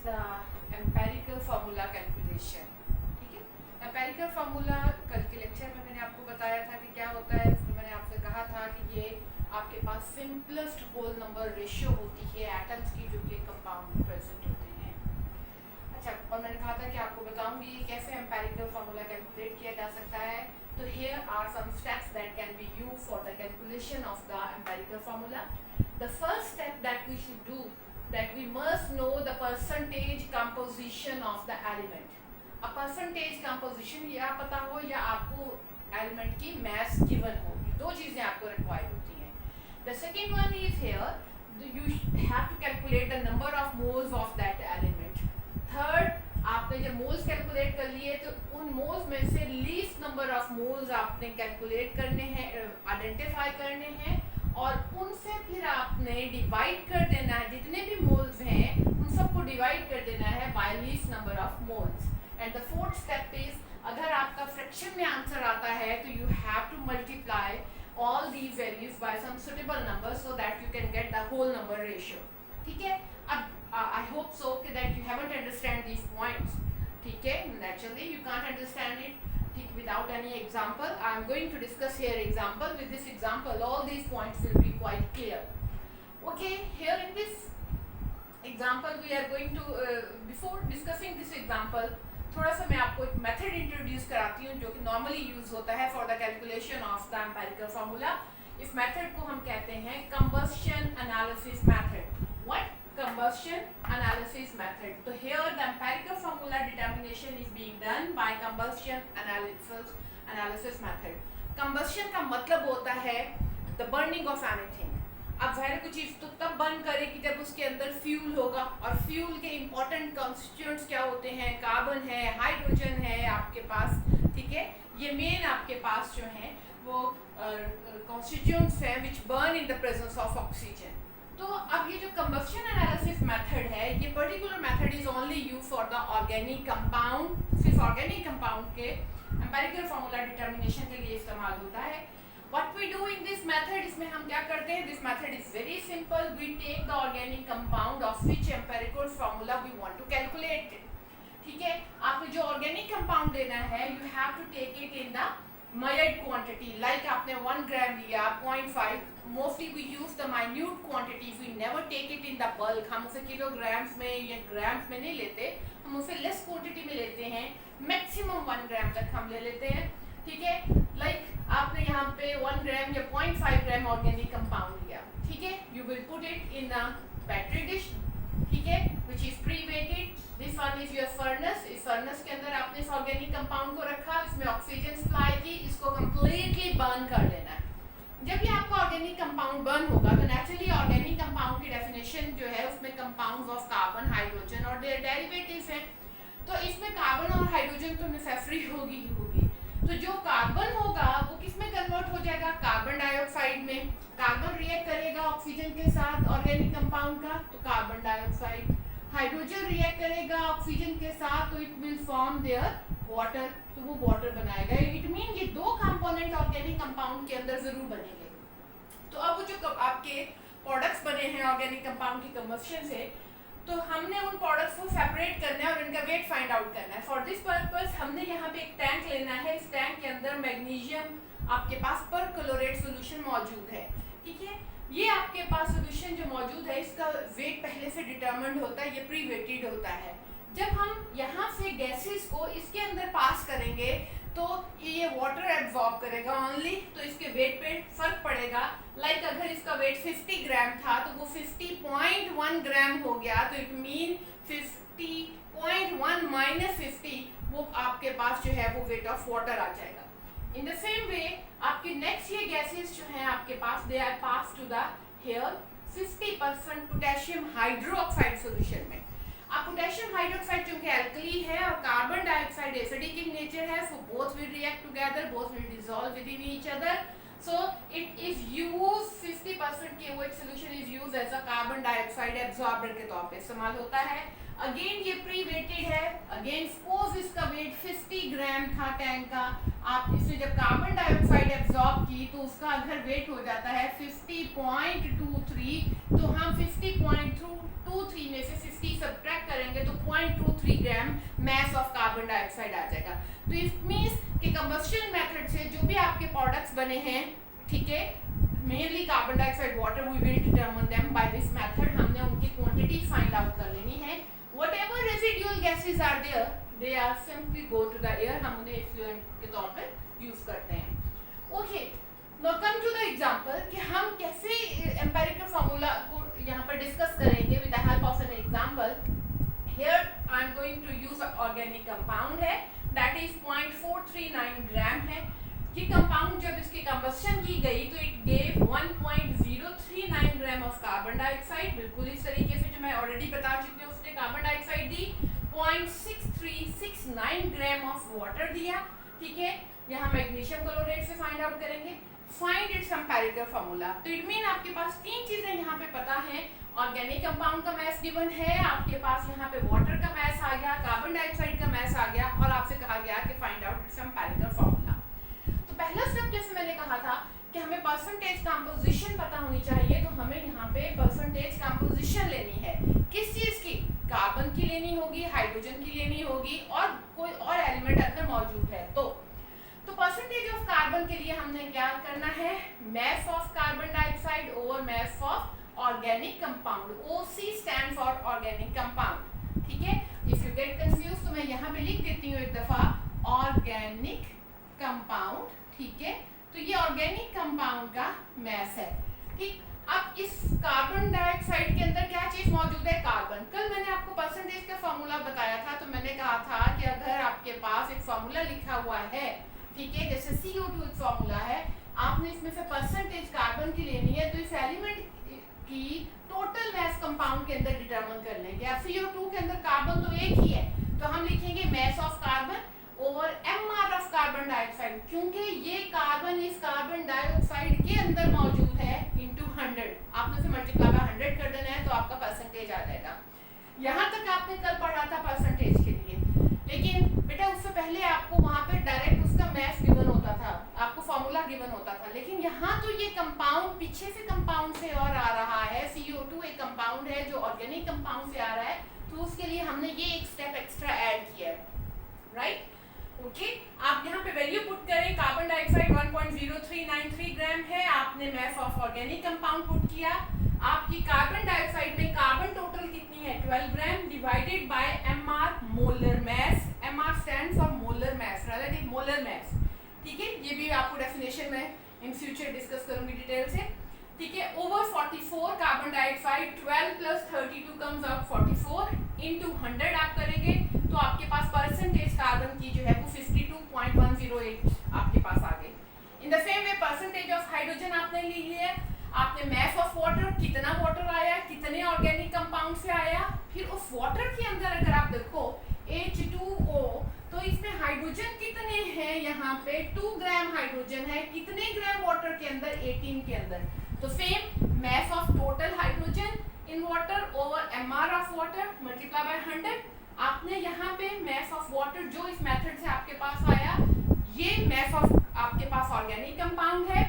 The empirical formula calculation. ठीक है, empirical formula कल के लेक्चर में मैंने आपको बताया था कि क्या होता है। उसमें मैंने आपसे कहा था कि ये आपके पास सिंपलेस्ट होल नंबर रेशियो होती है एटम्स की, जो कि कंपाउंड में प्रेजेंट होते हैं। अच्छा, और मैंने कहा था कि आपको बताऊंगी कैसे एम्पेरिकल फार्मूला कैलकुलेट किया जा सकता है। तो here are some steps that can be used for the calculation of the empirical formula. The first step that we should do, that we must know the percentage composition of the element. A percentage composition या पता हो या आपको element की mass given हो, दो चीजें आपको required होती हैं। The second one is here, you have to calculate the number of moles of that element. Third, आपने जब moles calculate कर लिए तो उन moles में से least number of moles आपने calculate करने हैं, identify करने हैं, और उनसे फिर आपने डिवाइड कर देना है। जितने भी मोल्स हैं उन सबको डिवाइड कर देना है by least number of moles. And the fourth step is, अगर आपका फ्रैक्शन में आंसर आता है तो you have to multiply all these values by some suitable number so that you can get the whole number ratio. ठीक है, अब I hope so कि that you haven't understand these points. ठीक है, naturally you can't understand it without any example. I am going to discuss here example. With this example all these points will be quite clear. Okay, here in this example we are going to before discussing this example थोड़ा सा मैं आपको एक method introduce कराती हूँ जो कि normally use होता है for the calculation of the empirical formula. इस मेथड को हम कहते हैं combustion analysis method. What? Combustion analysis method. So here the empirical formula determination is being done by combustion analysis method. Combustion का मतलब होता है the burning of anything. अब वह कोई चीज़ तो तब बर्न करेगी जब उसके अंदर फ्यूल होगा, और फ्यूल के इंपॉर्टेंट कॉन्स्टिट्यूएंट्स क्या होते हैं? कार्बन है, हाइड्रोजन है आपके पास। ठीक है, ये मेन आपके पास जो है वो कॉन्स्टिट्यूएंट्स हैं which burn in the presence of oxygen. तो अब ये जो कंबस्शन एनालिसिस मेथड है, ये particular method is only use for the organic compound. सिर्फ ऑर्गेनिक कंपाउंड के एम्पेरिकल फार्मूला डिटर्मिनेशन के लिए इस्तेमाल होता है। What we do in this method, इसमें हम क्या करते हैं? This method is very simple. We take the organic compound of which empirical formula we want to calculate. ठीक है, आपको जो ऑर्गेनिक कंपाउंड लेना है you have to take it in the measured quantity, like आपने 1 gram लिया, 0.5, mostly we use the minute quantities, we never take it in the bulk। हम उसे kilograms में या grams में नहीं लेते, हम उसे less quantity में लेते हैं, maximum 1 gram तक हम ले लेते हैं। ठीक है, like आपने यहाँ पे 1 gram या 0.5 gram organic compound लिया। ठीक है, you will put it in a petri dish, ठीक है, which is pre-weighted। This one is your furnace। इस furnace के अंदर आपने इस ऑर्गेनिक कंपाउंड को रखा, इसमें ऑक्सीजन सप्लाई की, इसको कम्प्लीटली बर्न कर लेना है। जब ये आपका ऑर्गेनिक कंपाउंड बर्न होगा तो नेचुरली ऑर्गेनिक कंपाउंड की डेफिनेशन जो है उसमें कंपाउंड्स ऑफ कार्बन, हाइड्रोजन और देयर डेरिवेटिव्स हैं। तो इसमें कार्बन और हाइड्रोजन तो नेसेसरी होगी ही होगी। तो जो कार्बन होगा वो किस में कन्वर्ट हो जाएगा? कार्बन डाइऑक्साइड में। कार्बन रिएक्ट करेगा ऑक्सीजन के साथ ऑर्गेनिक कंपाउंड का, तो कार्बन डाइऑक्साइड। हाइड्रोजन रिएक्ट करेगा ऑक्सीजन के साथ, तो it will form there water, तो वो वाटर बनाएगा। इट मीन ये दो कंपोनेंट ऑर्गेनिक कंपाउंड के अंदर जरूर बनेंगे। तो अब वो जो आपके प्रोडक्ट्स बने हैं ऑर्गेनिक कंपाउंड की कंबस्शन से, तो हमने उन प्रोडक्ट्स को सेपरेट करना है और इनका वेट फाइंड आउट करना है। फॉर दिस पर्पस हमने यहाँ पे एक टैंक लेना है। इस टैंक के अंदर मैग्नीशियम आपके पास परक्लोरेट सोल्यूशन मौजूद है। ठीक है, ये आपके पास सोल्यूशन जो मौजूद है इसका वेट पहले से डिटरमिन्ड होता है, ये प्री वेटेड होता है। जब हम यहाँ से गैसेस को इसके अंदर पास करेंगे तो ये वाटर एब्जॉर्ब करेगा ओनली, तो इसके वेट पे फर्क पड़ेगा। लाइक अगर इसका वेट 50 ग्राम था तो वो 50.1 ग्राम हो गया, तो इट मीन 50.1 माइनस 50 वो आपके पास जो है वो वेट ऑफ वाटर आ जाएगा। इन द सेम वे आपके नेक्स्ट ये गैसेस जो हैं आपके पास, they are pass to the hair 50% potassium hydroxide solution में। अब पोटेशियम हाइड्रोक्साइड चूंकि एल्कली है और carbon dioxide acidic in nature है, so both will react together, both will dissolve with in each other. So it is use 50% के वो एक solution is use as a carbon dioxide absorber के तौर पे इस्तेमाल होता है। अगेन ये प्री वेटेड है। अगेन सपोज इसका वेट 50 ग्राम था टैंक का, आप इसमें जब कार्बन डाइऑक्साइड एब्जॉर्ब की तो उसका अगर वेट हो जाता है 50.23, तो हम 50.2 0.23 में से 50 सब्ट्रैक्ट करेंगे तो 0.23 gram mass of carbon dioxide आ जाएगा। तो इट मींस कि कंबस्शन मेथड से जो भी आपके प्रोडक्ट्स बने हैं, ठीक है, mainly carbon dioxide, water, we will determine them by this method. हमने उनकी क्वांटिटी फाइंड आउट कर लेनी है। Whatever residual gases are there, they are simply go to the air, हम उन्हें इफ्लुएंट के तौर पर यूज करते हैं। Okay, now come to the example कि हम कैसे एम्पिरिकल फार्मूला को यहाँ पर डिस्कस करेंगे with the help of an example. Here I am going to use organic compound है, दैट इज 0.439 ग्राम है। ये कंपाउंड जब इसकी कंबस्शन की गई तो it gave 1.039 gram of carbon dioxide. बिल्कुल इस तरीके से जो मैं ऑलरेडी बता चुकी हूँ, उसने carbon dioxide the. 0.6369 gram of water दिया, ठीक है। यहाँ मैग्नीशियम क्लोराइड से फाइंड आउट करेंगे। Find its empirical formula. तो इट मीन आपके पास तीन चीजें यहाँ पे पता है। ऑर्गेनिक कंपाउंड का मास गिवन है, आपके पास यहाँ पे वाटर का मास आ गया, कार्बन डाइऑक्साइड का मास आ गया, और आपसे कहा गया कि find out it's empirical formula. तो पहला स्टेप जैसे मैंने कहा था कि हमें परसेंटेज कंपोजिशन पता होनी चाहिए, तो हमें यहाँ पे परसेंटेज कंपोजिशन लेनी है। किस चीज की? कार्बन की लेनी होगी, हाइड्रोजन की लेनी होगी, और कोई और एलिमेंट अगर मौजूद है तो परसेंटेज ऑफ कार्बन के लिए हमने क्या करना है? मास of carbon dioxide over mass of organic compound. OC stand for organic compound, ठीक है। इफ यू गेट कंफ्यूज तो मैं यहाँ पे लिख देती हूँ एक दफा, ऑर्गेनिक कंपाउंड, ठीक है। तो ये ऑर्गेनिक कंपाउंड का मास है, ठीक। अब इस कार्बन डाइऑक्साइड के अंदर क्या चीज मौजूद है? कार्बन। कल मैंने आपको परसेंटेज का फॉर्मूला बताया था, तो मैंने कहा था कि अगर आपके पास एक फॉर्मूला लिखा हुआ है, ठीक है, जैसे CO2 एक फॉर्मूला है, आपने इसमें से परसेंटेज कार्बन की लेनी है, तो इस एलिमेंट की टोटल मास कंपाउंड के अंदर डिटरमिन कर लेंगे। अब CO2 के अंदर कार्बन तो एक ही है, तो हम लिखेंगे मास of carbon over MR of carbon dioxide, क्योंकि ये कार्बन इस कार्बन डाइऑक्साइड के अंदर मौजूद है, इनटू 100। आपने उसे मल्टीप्लाई बाय 100 कर देना है तो आपका परसेंटेज आ जाएगा। यहाँ तक आपने कल पढ़ा था परसेंटेज के लिए, लेकिन बेटा उससे पहले आपको वहां पे डायरेक्ट उसका मास गिवन होता था, आपको फॉर्मूला गिवन होता था। लेकिन यहाँ तो ये कंपाउंड पीछे से कंपाउंड से और आ रहा है। CO2 एक कंपाउंड है जो ऑर्गेनिक कंपाउंड से आ रहा है, तो उसके लिए हमने ये एक स्टेप एक्स्ट्रा ऐड किया है, राइट। ओके, आप यहाँ पे वैल्यू पुट करें। कार्बन डाइऑक्साइड 1.0393 ग्राम है, आपने mass of organic compound put किया। आपकी कार्बन डाइऑक्साइड में कार्बन टोटल कितनी है? 12 gram, divided by MR molar mass. MR stand for molar mass, relative molar mass, ठीक है। ये भी आपको डेफिनेशन में इन फ्यूचर डिस्कस करूंगी डिटेल से, ठीक है। Over 44 carbon dioxide, 12 plus 32 comes out 44 into 100 आप करेंगे तो आपके पास परसेंटेज कार्बन की जो है वो 52.108 आपके पास आ गई। In the same way percentage of hydrogen आपने ली है। आपने मास ऑफ वाटर, कितना वाटर आया, कितने ऑर्गेनिक कंपाउंड से आया, फिर उस वाटर के अंदर अगर आप देखो H2O, तो इसमें हाइड्रोजन कितने हैं? यहाँ पे 2 ग्राम हाइड्रोजन है, कितने ग्राम वाटर के अंदर? 18 के अंदर। तो same mass of total hydrogen in water over MR of water multiply by 100। आपने यहाँ पे मास ऑफ वाटर जो इस मेथड से आपके पास आया, ये मास ऑफ आपके पास ऑर्गेनिक कंपाउंड है।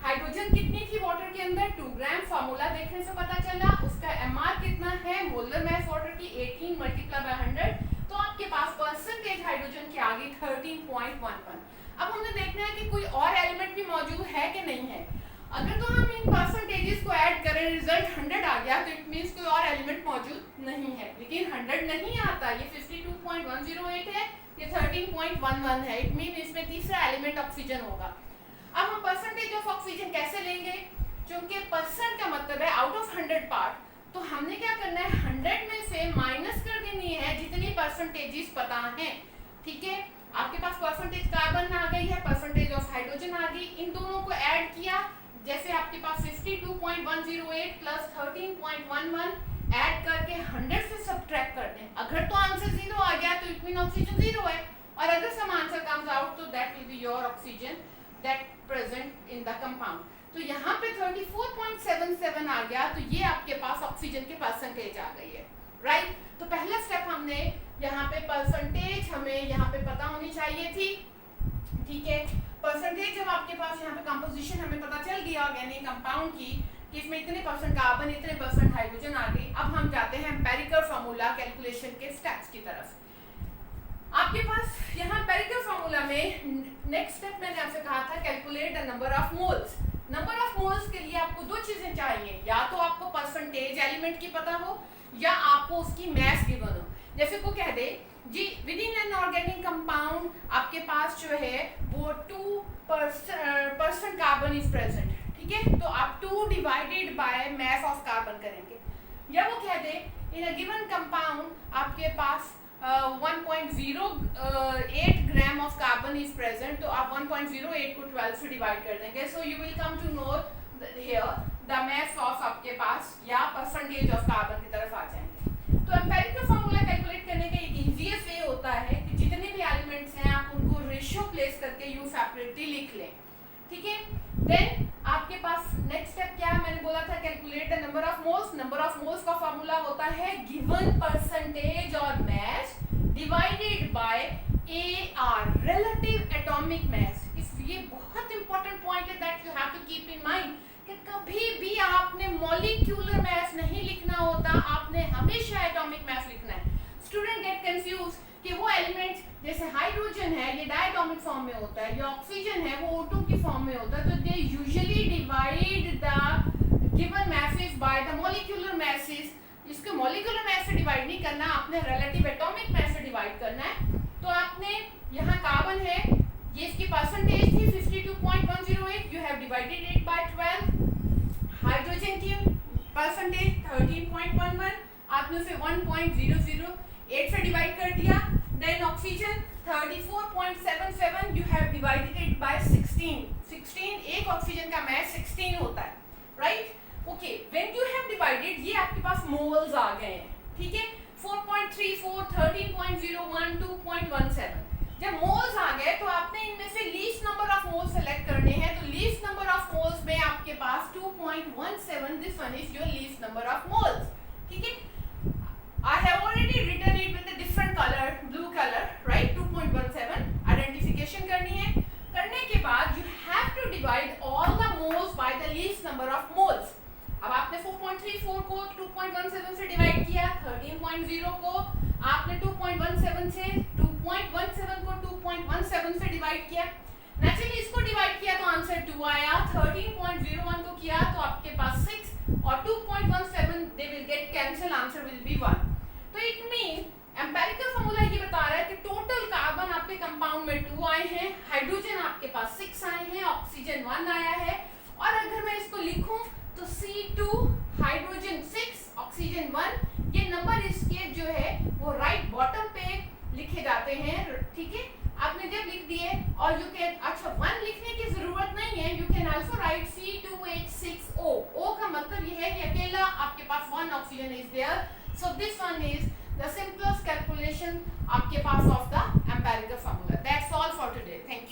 हाइड्रोजन कितनी थी वाटर के अंदर? 2 ग्राम। फॉर्मूला देखने से पता चला। उसका MR कितना है? मोलर मास वाटर की 18 मल्टीप्लाई बाय 100, तो आपके पास परसेंटेज हाइड्रोजन की आ गई 13.11। अब हमने देखना है कि कोई और एलिमेंट भी मौजूद है कि नहीं है। अगर तो हम इन परसेंटेजेस को ऐड करें, रिजल्ट 100 आ गया, तो इट मींस कोई और एलिमेंट मौजूद नहीं है। लेकिन 100 नहीं आता, ये 52.108 है, ये 13.11 है, इट मीन इसमें तीसरा एलिमेंट ऑक्सीजन होगा। अब हम परसेंटेज ऑफ ऑक्सीजन कैसे लेंगे? क्योंकि परसेंट का मतलब है आउट ऑफ 100 पार्ट, तो हमने क्या करना है? 100 में से माइनस कर देनी है जितनी परसेंटेजेस पता है, ठीक है। आपके पास परसेंटेज कार्बन आ गई है, परसेंटेज ऑफ हाइड्रोजन आ गई, इन दोनों को ऐड किया। जैसे आपके पास 52.108 प्लस 13.11 ऐड करके 100 से सब्ट्रैक्ट कर दें। अगर तो आंसर 0 आ गया तो इट मीन ऑक्सीजन 0 है, और अगर सम आंसर कम्स आउट तो that will be your oxygen that present in the compound. तो यहाँ पे 34.77 आ गया, तो ये आपके पास ऑक्सीजन के परसेंटेज आ गई है, राइट। तो पहला स्टेप हमने यहाँ पे परसेंटेज हमें यहाँ पे पता होनी चाहिए थी, ठीक है। परसेंटेज जब आपके पास यहाँ पे कंपोजिशन हमें पता चल गया ऑर्गेनिक कंपाउंड की, कि इसमें इतने परसेंट कार्बन, इतने परसेंट हाइड्रोजन आ गई। अब हम जाते हैं एम्पिरिकल फार्मूला कैलकुलेशन के स्टेप्स की तरफ। आपके पास यहाँ एम्पिरिकल फार्मूला में नेक्स्ट स्टेप मैंने आपसे कहा था calculate the number of moles. Number of moles के लिए आपको दो चीजें चाहिए, या तो आपको परसेंटेज एलिमेंट की पता हो या आपको उसकी मास गिवन हो। जैसे को कह दे जी with in an organic compound आपके पास जो है वो 2% कार्बन इज प्रेजेंट, ठीक है, तो आप 2 divided by mass of carbon करेंगे। या वो कह दे इन अ गिवन कंपाउंड आपके पास 1.08 gram of carbon is present, तो आप 1.08 को 12 से डिवाइड कर देंगे। So you will come to know here the mass of आपके पास या परसेंटेज ऑफ कार्बन की तरफ आ जाएंगे। तो एम्पिरिकल फार्मूला कैलकुलेट करने का एक इजीएस्ट वे होता है कि जितने भी एलिमेंट्स हैं आप उनको रेशियो प्लेस करके यू सेपरेटली लिख लें, ठीक है। देन आपके पास नेक्स्ट स्टेप क्या है, मैंने बोला था calculate the number of moles. Number of moles का फार्मूला होता है गिवन परसेंटेज और mass divided by AR relative atomic mass. ये बहुत इंपॉर्टेंट पॉइंट है that you have to keep in mind कि कभी भी आपने मॉलिक्यूलर मास नहीं लिखना होता, आपने हमेशा एटॉमिक मास लिखना है। स्टूडेंट गेट कंफ्यूज कि वो एलिमेंट्स जैसे हाइड्रोजन है ये डायटोमिक फॉर्म में होता है, या ऑक्सीजन है वो O2 की फॉर्म में होता है, तो they usually divide the given masses by the molecular masses। इसको मॉलिक्यूलर मास से डिवाइड नहीं करना, आपने रिलेटिव एटॉमिक मास से डिवाइड करना है। तो आपने यहाँ कार्बन है, ये इसकी परसेंटेज थी 52.108, you have divided it by 12। Hydrogen की परसेंटेज 13.11, आपने उसे 1.008 से डिवाइड कर दिया। Then oxygen 34.77, you have divided it by 16। एक ऑक्सीजन का मास 16 होता है, right? Okay, when you have divided, ये आपके पास मोल्स आ गए हैं, ठीक है, 4.34, 13.01, 2.17। जब मोल्स आ गए तो आपने इनमें से least number of moles select करने हैं। तो लीस्ट नंबर ऑफ मोल्स में आपके पास 2.17, this one is your least number of moles, ठीक है। I have already written it with a different color, blue color, right? 2.17 identification करनी है। करने के बाद you have to divide all the moles by the least number of moles। अब आपने 4.34 को 2.17 से डिवाइड किया, 13.0 को आपने 2.17 से 2.17 को 2.17 से डिवाइड किया। नेचुरली इसको डिवाइड किया तो आंसर 2 आया। 13.01 को किया तो आपके पास 6 और 2.17 they will get cancel, answer will be 1। तो इट मीन एम्पिरिकल फार्मूला ये बता रहा है कि टोटल कार्बन आपके कंपाउंड में 2 आए हैं, हाइड्रोजन आपके पास 6 आए हैं, ऑक्सीजन 1 आया है। और अगर मैं इसको लिखूं तो C2 हाइड्रोजन 6 ऑक्सीजन 1, ये नंबर इसके जो है वो राइट बॉटम पे लिखे जाते हैं, ठीक है। आपने जब लिख दिए और यू कैन, अच्छा 1 लिखने की जरूरत नहीं है, you can also write C2H6O। O का मतलब ये है कि अकेला आपके पास 1 oxygen is there. So this one is the simplest calculation आपके पास of the empirical formula. That's all for today, thank you.